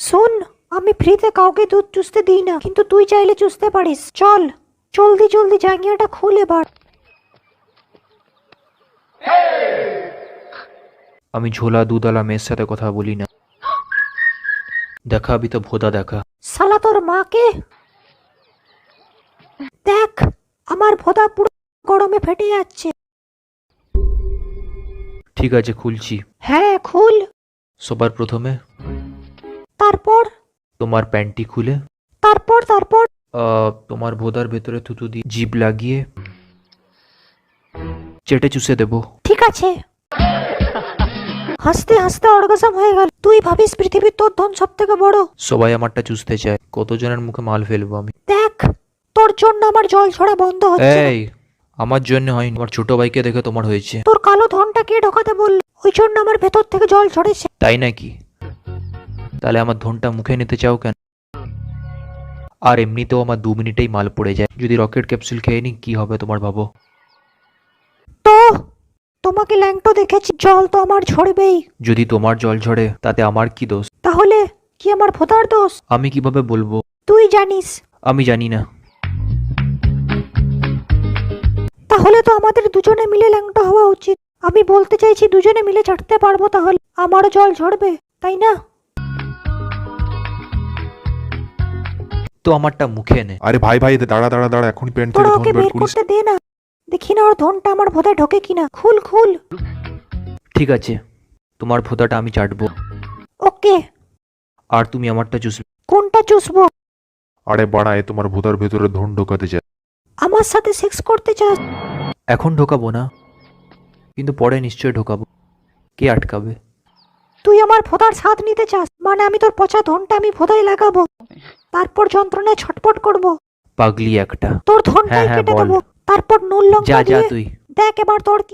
শোন, আমি ফ্রিতে কাউকে দুধ চুষতে দিই না, কিন্তু তুই চাইলে চুষতে পারিস। চল, জলদি জলদি জাঙ্গিয়াটা খুল এবার। আমি ঝোলা দুধওয়ালা মেয়ের সাথে কথা বলি না। দেখাবি তো ভোদা দেখা। শালা তোর মাকে দেখ, আমার ভোদা পুরো গরমে ফেটে যাচ্ছে। ঠিক আছে, খুলছি। হ্যাঁ খুল। সবার প্রথমে তারপর তোমার প্যান্টি খুলে তারপর তারপর তোমার ভোদার ভেতরে থুতু দিয়ে জিভ লাগিয়ে চেটে চুষে দেবো। ঠিক আছে। হাসতে হাসতে অর্গাজম হয়ে গেল। তুই ভাবিস পৃথিবীর তোর ধন সব থেকে বড়। সবাই আমারটা চুষতে চায়, কতজনের মুখে মাল ফেলবো আমি। দেখ, তোর জন্য আমার জল ছড়া বন্ধ হচ্ছে না। এই, আমার জন্য হয়নি, আমার ছোট ভাইকে দেখে তোমার হয়েছে। তোর কালো ধনটা কে ঢোকাতে বলল? ওই জন্য আমার ভেতর থেকে জল ঝরেছে। তাই নাকি? তাহলে আমার ধনটা মুখে নিতে চাও কেন? আর এমনিতেও আমার 2 মিনিটেই মাল পড়ে যায়। যদি রকেট ক্যাপসুল খেয়ে নি কি হবে তোমার ভাবো? তো তোমাকে ল্যাংটো দেখেছি, জল তো আমার ঝরবেই। যদি তোমার জল ঝরে তাতে আমার কি দোষ? তাহলে কি আমার ভোদার দোষ? আমি কিভাবে বলবো? তুই জানিস। আমি জানি না। তাহলে তো আমাদের দুজনে মিলে ল্যাংটো হওয়া উচিত। আমি বলতে চাইছি দুজনে মিলে ছাড়তে পারবো, তাহলে আমারও জল ঝরবে, তাই না? তো আমারটা মুখে নে। আরে ভাই ভাই দাঁড়া দাঁড়া দাঁড়া, এখন প্যান্ট তোরা থেকে ওকে ধন বের বের করিস। করতে দে না, দেখি না ওর ধনটা আমার ভোদায় ঢোকে কিনা। খুল খুল। ঠিক আছে, তোমার ভোঁতাটা আমি চাটবো, ওকে। আর তুমি আমারটা চুষবে। কোনটা চুষবো? আরে বাড়া, এ তোমার ভোদার ভেতরে ধন ঢোকাতে চায়। আমার সাথে সেক্স করতে চাস? এখন ঢোকাবো না, কিন্তু পরে নিশ্চয়ই ঢোকাবো। কে আটকাবে? তুই আমার ভোদার স্বাদ নিতে চাস? মানে আমি তোর পচা ধনটা আমি ভোদায় লাগাবো, তারপর যন্ত্রণায় ছটপট করব। পাগলি একটা। তোর ধনটাই হ্যাঁ, কেটে বল। দেবো, তারপর নুন লঙ্কা যা যা দিয়ে তুই। দেখ এবার তোর কি